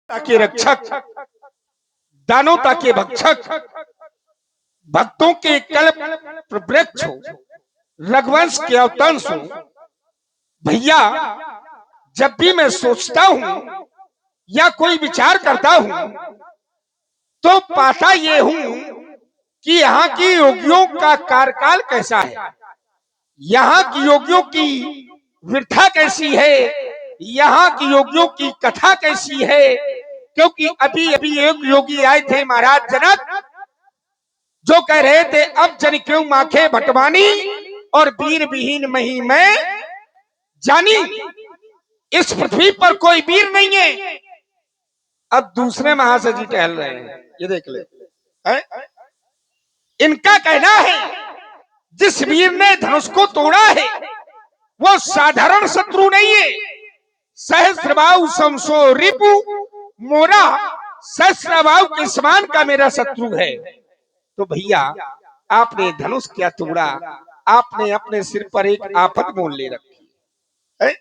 के रक्षक, दानवता के भक्षक, भक्तों के कल्प वृक्ष हो, रघुवंश के अवतंश हो। भैया जब भी मैं सोचता हूं या कोई विचार करता हूं तो पाता ये हूं कि यहाँ की योगियों का कार्यकाल कैसा है, यहाँ की योगियों की वृथा कैसी है, यहाँ की योगियों की कथा कैसी है। क्योंकि अभी अभी एक योगी आए थे महाराज जनक, जो कह रहे थे अब जन क्यों माखे भटवानी और वीर विहीन मही में जानी। इस पृथ्वी पर कोई वीर नहीं है। अब दूसरे महासजी टहल रहे हैं, ये देख ले है? इनका कहना है जिस वीर ने धनुष को तोड़ा है वो साधारण शत्रु नहीं है। सहस्रबाहु समसो रिपु मोरा, सहस्रबाहु के समान का मेरा शत्रु है। तो भैया आपने धनुष क्या तोड़ा, आपने अपने सिर पर एक आफत मोल ले रखी है।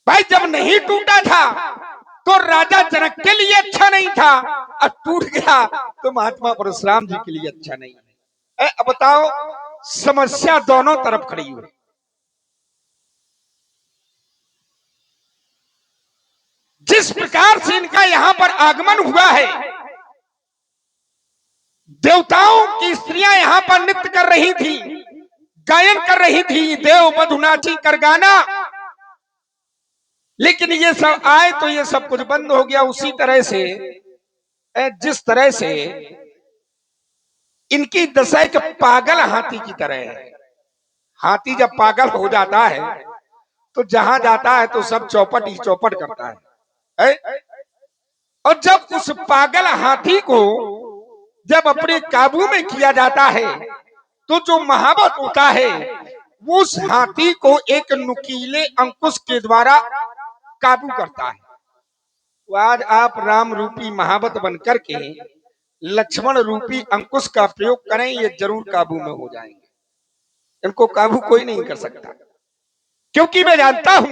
भाई जब नहीं टूटा था तो राजा जनक के लिए अच्छा नहीं था, अब टूट गया तो महात्मा परशुराम जी के लिए अच्छा नहीं है। अब बताओ समस्या दोनों तरफ खड़ी हुई। जिस प्रकार से इनका यहां पर आगमन हुआ है, देवताओं की स्त्रियां यहां पर नृत्य कर रही थी, गायन कर रही थी, देव मधुनाची कर गाना, लेकिन ये सब आए तो ये सब कुछ बंद हो गया। उसी तरह से जिस तरह से इनकी दशा एक पागल हाथी की तरह है। हाथी जब पागल हो जाता है तो जहां जाता है तो सब चौपट ही चौपट करता है। और जब उस पागल हाथी को जब अपने काबू में किया जाता है तो जो महावत होता है वो उस हाथी को एक नुकीले अंकुश के द्वारा काबू करता है। तो आज आप राम रूपी महावत बनकर के लक्ष्मण रूपी अंकुश का प्रयोग करें, ये जरूर काबू में हो जाएंगे। इनको काबू कोई नहीं कर सकता, क्योंकि मैं जानता हूं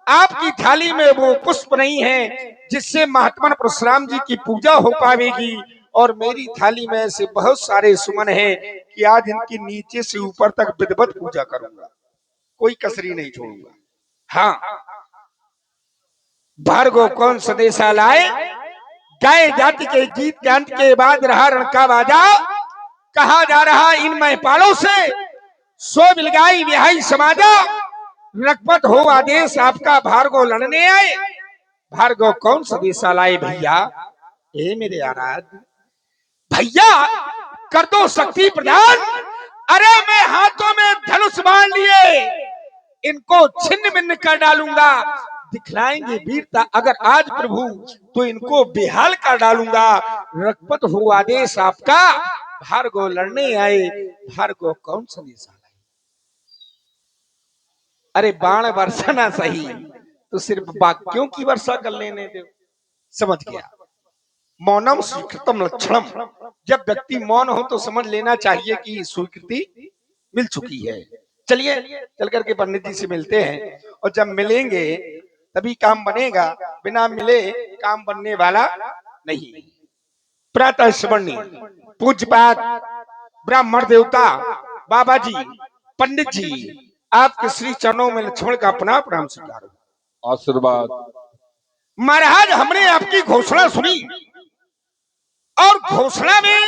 आपकी थाली में वो पुष्प नहीं है जिससे महात्मा परशुराम जी की पूजा हो पाएगी, और मेरी थाली में ऐसे बहुत सारे सुमन हैं कि आज इनकी नीचे से ऊपर तक विधिवत पूजा करूंगा, कोई कसरी नहीं छोड़ूंगा। हाँ, भार्गव कौन सदेशा लाए, गाय जाति के गीत के अंत के बाद रहा रण का बाजा, कहा जा रहा इन महिपालों से सो बिलगाई विहाई समाजा, रघुपत हो आदेश आपका भार्गव लड़ने आए। भार्गव कौन सदेशा लाए भैया, ए मेरे आराध भैया कर दो शक्ति प्रदान। अरे मैं हाथों में धनुष बांध लिए इनको छिन्न भिन्न कर डालूंगा, दिखलाएंगे वीरता अगर आज प्रभु तो इनको बेहाल कर डालूंगा। रघुपत हो आदेश आपका भार्गव लड़ने आए। भार्गव कौन सदेशा लाए, अरे बाण वर्षा सही तो सिर्फ वाक्यों की वर्षा कर लेने दो। समझ गया, मौनम स्वीकृतम लक्षणम। जब व्यक्ति मौन हो तो समझ लेना चाहिए कि स्वीकृति मिल चुकी है। चलिए चल करके पंडित जी से मिलते हैं, और जब मिलेंगे तभी काम बनेगा, बिना मिले काम बनने वाला नहीं। प्रातः स्मरणी पूज्यपात ब्राह्मण देवता बाबा जी, पंडित जी, आपके श्री चरणों में लक्ष्मण का अपना प्रणाम स्वीकार, आशीर्वाद। महाराज हमने आपकी घोषणा सुनी, और घोषणा में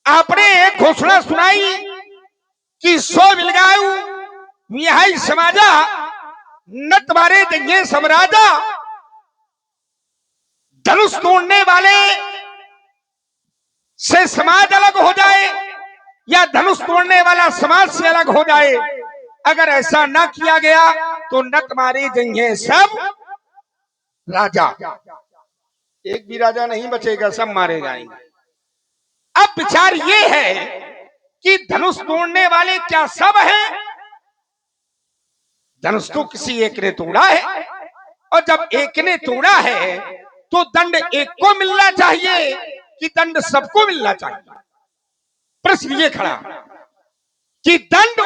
आपने एक घोषणा सुनाई कि सो बिलगाऊ विहाई समाजा, न तुम्हारे जंगे सब राजा। धनुष तोड़ने वाले से समाज अलग हो जाए या धनुष तोड़ने वाला समाज से अलग हो जाए, अगर ऐसा ना किया गया तो न तुम्हारे जंगे सब राजा, एक भी राजा नहीं बचेगा, सब मारे जाएंगे। अब विचार ये है कि धनुष तोड़ने वाले क्या सब हैं? धनुष तो किसी एक ने तोड़ा है, और जब एक ने तोड़ा है तो दंड एक को मिलना चाहिए कि दंड सबको मिलना चाहिए। प्रश्न ये खड़ा कि दंड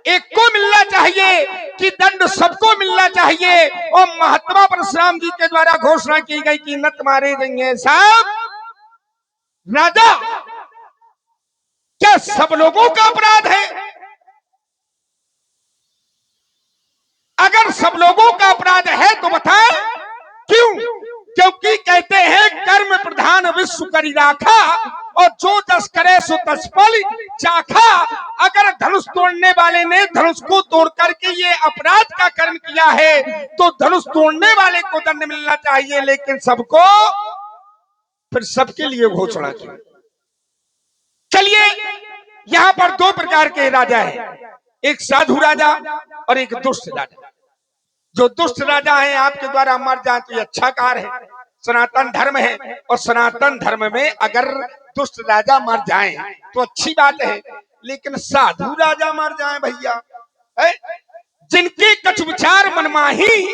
एक को मिलना चाहिए, कि दंड सबको मिलना चाहिए। और महात्मा परशुराम जी के द्वारा घोषणा की गई कि नत मारे जाएंगे साहब। राजा क्या सब लोगों का अपराध है? अगर सब लोगों का अपराध है तो बताएं क्यों? क्योंकि कहते हैं कर्म प्रधान विश्व करी राखा, और जो जस करे सो तस फल चाखा। अगर धनुष तोड़ने वाले ने धनुष को तोड़ करके ये अपराध का कर्म किया है तो धनुष तोड़ने वाले को दंड मिलना चाहिए, लेकिन सबको फिर सबके लिए घोषणा की। चलिए, यहां पर दो प्रकार के राजा हैं, एक साधु राजा और एक दुष्ट राजा। जो दुष्ट राजा है आपके द्वारा मर जाए तो ये अच्छा कार्य है, सनातन धर्म है, और सनातन धर्म में अगर दुष्ट राजा मर जाए तो अच्छी बात है। लेकिन साधु राजा मर जाए भैया, जिनके कछ विचार मनमाही,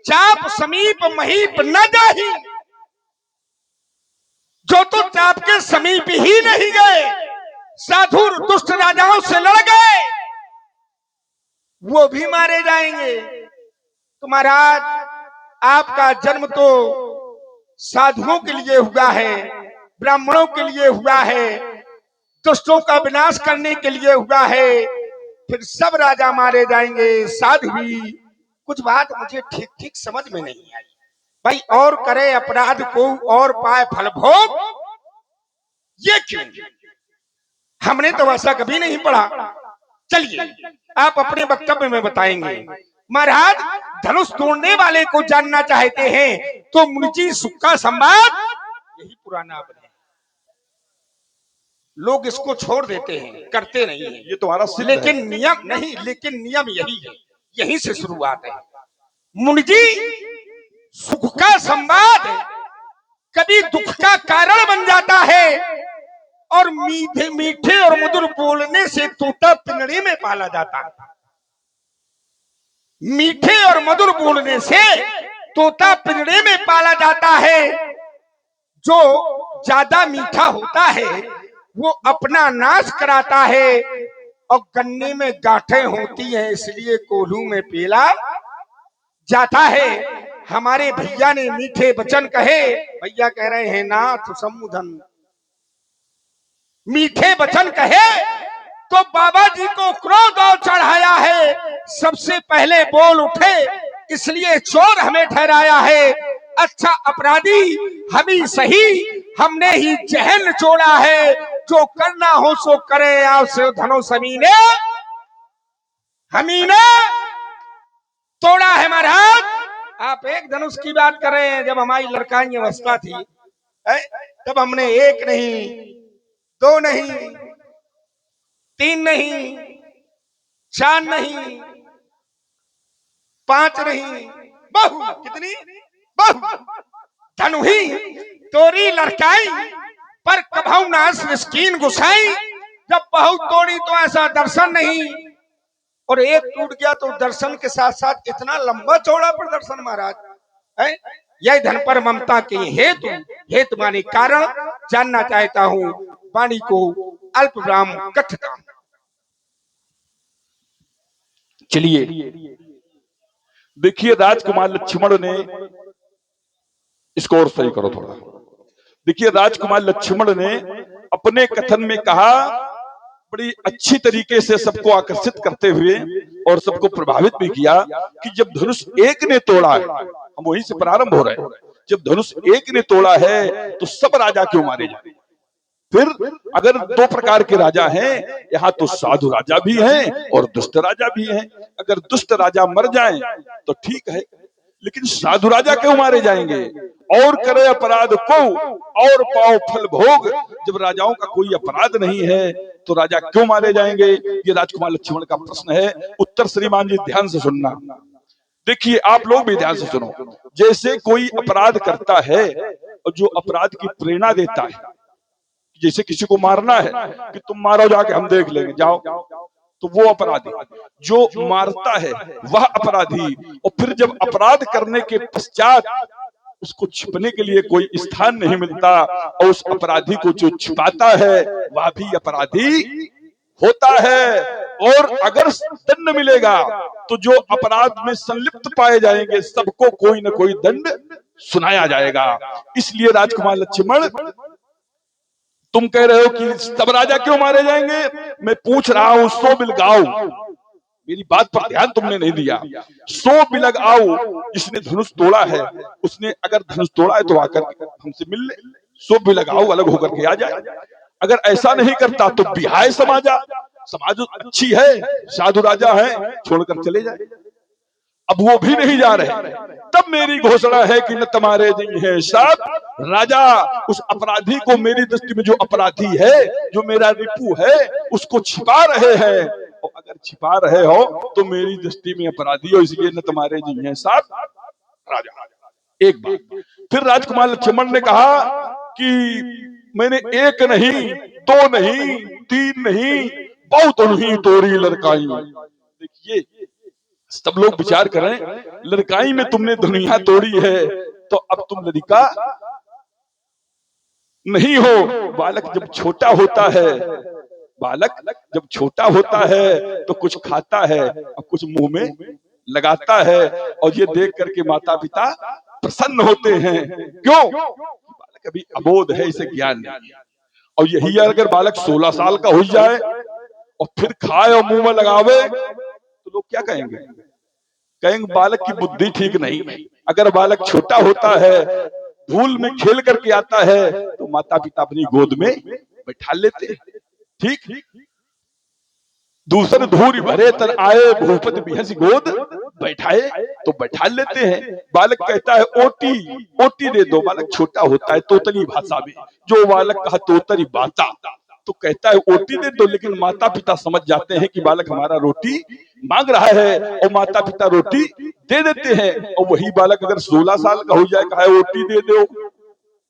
चाप समीप महीप न जाही। जो तो चाप के समीप ही नहीं गए, साधु दुष्ट राजाओं से लड़ गए, वो भी मारे जाएंगे। तो महाराज, आपका जन्म तो साधुओं के लिए हुआ है, ब्राह्मणों के लिए हुआ है, दुष्टों का विनाश करने के लिए हुआ है, फिर सब राजा मारे जाएंगे, साधु भी। कुछ बात मुझे ठीक ठीक समझ में नहीं आई भाई। और करे अपराध को और पाए फल भोग, ये क्यों? हमने तो ऐसा कभी नहीं पढ़ा। चलिए, आप अपने वक्तव्य में बताएंगे। महाराज, धनुष तोड़ने वाले को जानना चाहते हैं तो मुनिजी सुख का संवाद यही पुराना बने। लोग इसको छोड़ देते हैं, करते नहीं है, ये तुम्हारा लेकिन नियम नहीं, लेकिन नियम यही है, यहीं से शुरुआत है। मुनिजी सुख का संवाद कभी दुख का कारण बन जाता है, और मीठे मीठे और मधुर बोलने से तोता पिंजड़े में पाला जाता है। मीठे और मधुर बोलने से तोता पिंजड़े में पाला जाता है। जो ज्यादा मीठा होता है वो अपना नाश कराता है, और गन्ने में गांठें होती हैं इसलिए कोल्हू में पीला जाता है। हमारे भैया ने मीठे वचन कहे, भैया कह रहे हैं नाथ सम्मुधन, मीठे वचन कहे तो बाबा जी को क्रोध और चढ़ाया है। सबसे पहले बोल उठे इसलिए चोर हमें ठहराया है। अच्छा अपराधी हम ही सही, हमने ही जहन छोड़ा है। जो करना हो सो करे, आपसे धनो समी ने हमी ने तोड़ा है। महाराज, आप एक धनुष की बात कर रहे हैं। जब हमारी लड़काई अवस्था थी तब हमने एक नहीं, दो नहीं, तीन नहीं, चार नहीं, पांच नहीं, बहु कितनी बहु धनु ही तोरी लड़काई, पर कभू नास स्कीन घुसाई। जब बहुत तोड़ी तो ऐसा दर्शन नहीं, और एक टूट गया तो दर्शन के साथ साथ इतना लंबा चौड़ा प्रदर्शन। महाराज है यह धन पर ममता के हेतु, हेतु माने कारण जानना चाहता हूं। वाणी को अल्प विराम कथता। चलिए, देखिए राजकुमार लक्ष्मण ने इसको और सही करो थोड़ा। देखिए, राजकुमार लक्ष्मण ने अपने कथन में कहा, बड़ी अच्छी तरीके से सबको आकर्षित करते हुए और सबको प्रभावित भी किया कि जब धनुष एक ने तोड़ा है, हम वहीं से प्रारंभ हो रहे हैं, जब धनुष एक ने तोड़ा है तो सब राजा क्यों मारे जाए? फिर अगर दो प्रकार के राजा हैं, यहाँ तो साधु राजा भी हैं और दुष्ट राजा भी हैं। अगर दुष्ट राजा मर जाएं तो ठीक है, लेकिन साधु राजा क्यों मारे जाएंगे? और करे अपराध को और पाओ फल भोग। जब राजाओं का कोई अपराध नहीं है तो राजा क्यों मारे जाएंगे? ये राजकुमार लक्ष्मण का प्रश्न है। उत्तर श्रीमान जी ध्यान से सुनना। देखिए, आप लोग भी ध्यान से सुनो। जैसे कोई अपराध करता है और जो अपराध की प्रेरणा देता है, जैसे किसी को मारना है कि तुम मारो जाके, हम देख लेंगे, जाओ, तो वो अपराधी। जो मारता है वह अपराधी। और फिर जब अपराध करने के पश्चात उसको छिपने के लिए कोई स्थान नहीं मिलता और उस अपराधी को जो छिपाता है वह भी अपराधी होता है, और अगर दंड मिलेगा तो जो अपराध में संलिप्त पाए जाएंगे सबको कोई ना कोई दंड सुनाया जाएगा। इसलिए राजकुमार लक्ष्मण, तुम कह रहे हो कि सब राजा क्यों मारे जाएंगे, मैं पूछ रहा हूं सो बिलगाओ, मेरी बात पर ध्यान तुमने नहीं दिया। सो बिलग आओ, जिसने धनुष तोड़ा है उसने अगर धनुष तोड़ा है तो आकर हमसे मिल ले। सो बिलग आओ, अलग होकर के आ जाए। अगर ऐसा नहीं करता तो बिहाय समाजा, समाज अच्छी है, साधु राजा है, छोड़कर चले जाए। अब वो भी नहीं जा रहे, तब मेरी घोषणा है कि न तुम्हारे नहीं है सब राजा उस अपराधी को, मेरी दृष्टि में जो अपराधी है, जो मेरा रिपु है, उसको छिपा रहे हैं। और अगर छिपा रहे हो तो मेरी दृष्टि में अपराधी हो, इसलिए न तुम्हारे नहीं है सब राजा। एक बात फिर राजकुमार लक्ष्मण ने कहा कि मैंने एक नहीं, दो नहीं, तीन नहीं, बहुत नहीं तोरी लड़काई। देखिए सब लोग विचार करें, लड़काई में तुमने दुनिया तोड़ी है तो अब तुम लड़का नहीं हो। बालक जब छोटा होता है, बालक जब छोटा होता है तो कुछ खाता है और कुछ मुंह में लगाता है, और ये देख करके माता पिता प्रसन्न होते हैं। क्यों? बालक अभी अबोध है, इसे ज्ञान नहीं है। और यही अगर बालक 16 साल का हो जाए और फिर खाए और मुंह में लगावे तो लोग क्या कहेंगे? कहेंगे बालक की बुद्धि ठीक नहीं है। अगर बालक छोटा होता है, धूल में खेल करके आता है तो माता पिता अपनी गोद में बैठा लेते हैं। ठीक, दूसरे धूरी भरे तन आए, भूपति बिहस गोद बैठाए, तो बैठा लेते हैं। बालक कहता है ओटी, ओटी दे दो। बालक छोटा होता है, तोतली भाषा में जो बालक कहा तोतरी बाता, तो कहता है ओटी दे दो। लेकिन माता पिता समझ जाते हैं कि बालक हमारा रोटी मांग रहा है, और माता पिता रोटी दे देते हैं। और वही बालक अगर 16 साल का हो जाए, कहा ओटी दे दो,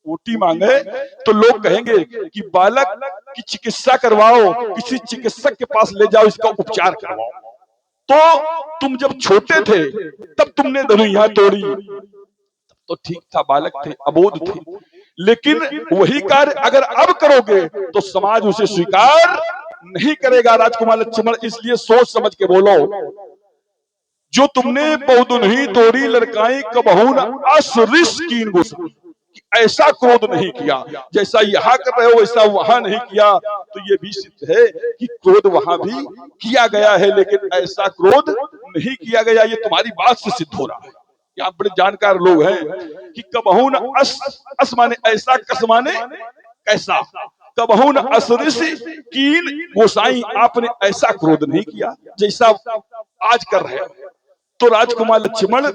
ओटी मांगे, तो लोग कहेंगे कि बालक की चिकित्सा करवाओ, किसी चिकित्सक के पास ले जाओ, इसका उपचार करवाओ। तो तुम जब छोटे थे तब तुमने धनुया तोड़ी, तो ठीक था, बालक थे, अबोध थे। लेकिन वही कार्य अगर अब करोगे तो समाज उसे स्वीकार नहीं करेगा। राजकुमार लक्ष्मण, इसलिए सोच समझ के बोलो। जो तुमने बहुदुनही तोरी लड़काई कबहू न असरिस कीन गोसाई, ऐसा क्रोध नहीं किया जैसा यहाँ कर रहे हो, वैसा वहां नहीं किया। तो ये भी सिद्ध है कि क्रोध वहां भी किया गया है, लेकिन ऐसा क्रोध नहीं किया गया। ये तुम्हारी बात से सिद्ध हो रहा है। यहाँ बड़े जानकार लोग हैं कि कबहू न अस माने ऐसा, कस माने कैसा, कबहू न असरिस कीन गोसाई, आपने ऐसा क्रोध नहीं किया जैसा आज कर रहे हो। तो राजकुमार लक्ष्मण,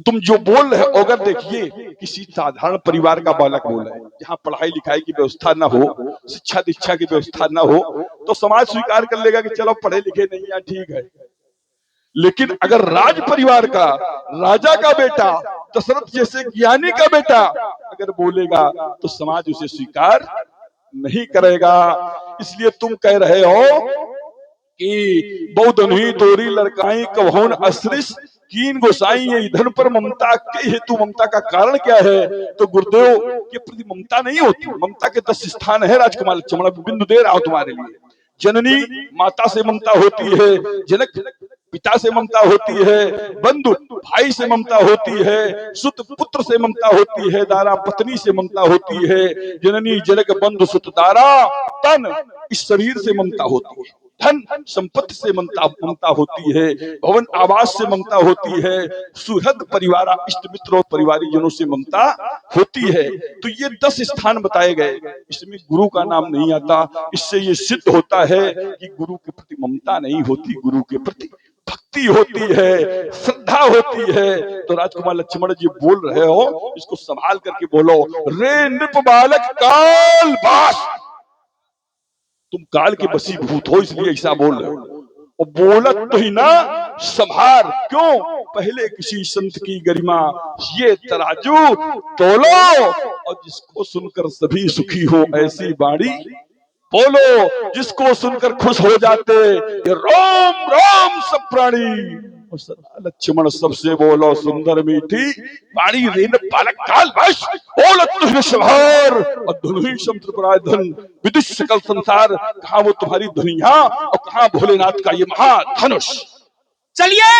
तुम जो बोल रहे हो, अगर देखिए किसी साधारण परिवार का बालक बोल रहा है, जहाँ पढ़ाई लिखाई की व्यवस्था ना हो, शिक्षा दीक्षा की व्यवस्था ना हो, तो समाज स्वीकार कर लेगा कि चलो पढ़े लिखे नहीं है, ठीक है। लेकिन अगर राज परिवार का, राजा का बेटा, दशरथ जैसे ज्ञानी का बेटा अगर बोलेगा तो समाज उसे स्वीकार नहीं करेगा। इसलिए तुम कह रहे हो कि बहुधनुही तोरी लड़काई कबहू न असरिस कीन गोसाई, ये इधर पर ममता के हेतु, ममता का कारण क्या है? तो गुरुदेव के प्रति ममता नहीं होती। ममता के 10 स्थान है राजकुमार लक्ष्मण, बिंदु दे रहा हूं तुम्हारे लिए। जननी माता से ममता होती है, जनक पिता से ममता होती है, बंधु भाई से ममता होती है, सुत पुत्र से ममता होती है, दारा पत्नी से ममता होती है। जननी जनक बंधु सुत दारा, तन इस शरीर से ममता होती है, धन संपत्ति से ममता होती है, भवन आवास से ममता होती है, सुहृद परिवार इष्ट मित्र और परिवारी जनों से ममता होती है। तो ये 10 स्थान बताए गए, इसमें गुरु का नाम नहीं आता। इससे ये सिद्ध होता है कि गुरु के प्रति ममता नहीं होती, गुरु के प्रति भक्ति होती है, श्रद्धा होती है। तो राजकुमार लक्ष्मण जी बोल रहे हो, इसको संभाल करके बोलो। रे नृप बालक काल बास, तुम काल के बसीभूत हो, इसलिए ऐसा बोल रहे हो। और बोलत तो ही ना संभार, क्यों? पहले किसी संत की गरिमा ये तराजू तोलो, और जिसको सुनकर सभी सुखी हो ऐसी बाणी बोलो, जिसको सुनकर खुश हो जाते ये रोम रोम सब प्राणी। लक्ष्मण सबसे बोलो सुंदर मीठी पानी रेन बालक काल वश बोलत तुझे शहर और धुनुई समुद्र धन विदुष सकल संसार। कहाँ वो तुम्हारी दुनिया और कहाँ भोलेनाथ का ये महाधनुष। चलिए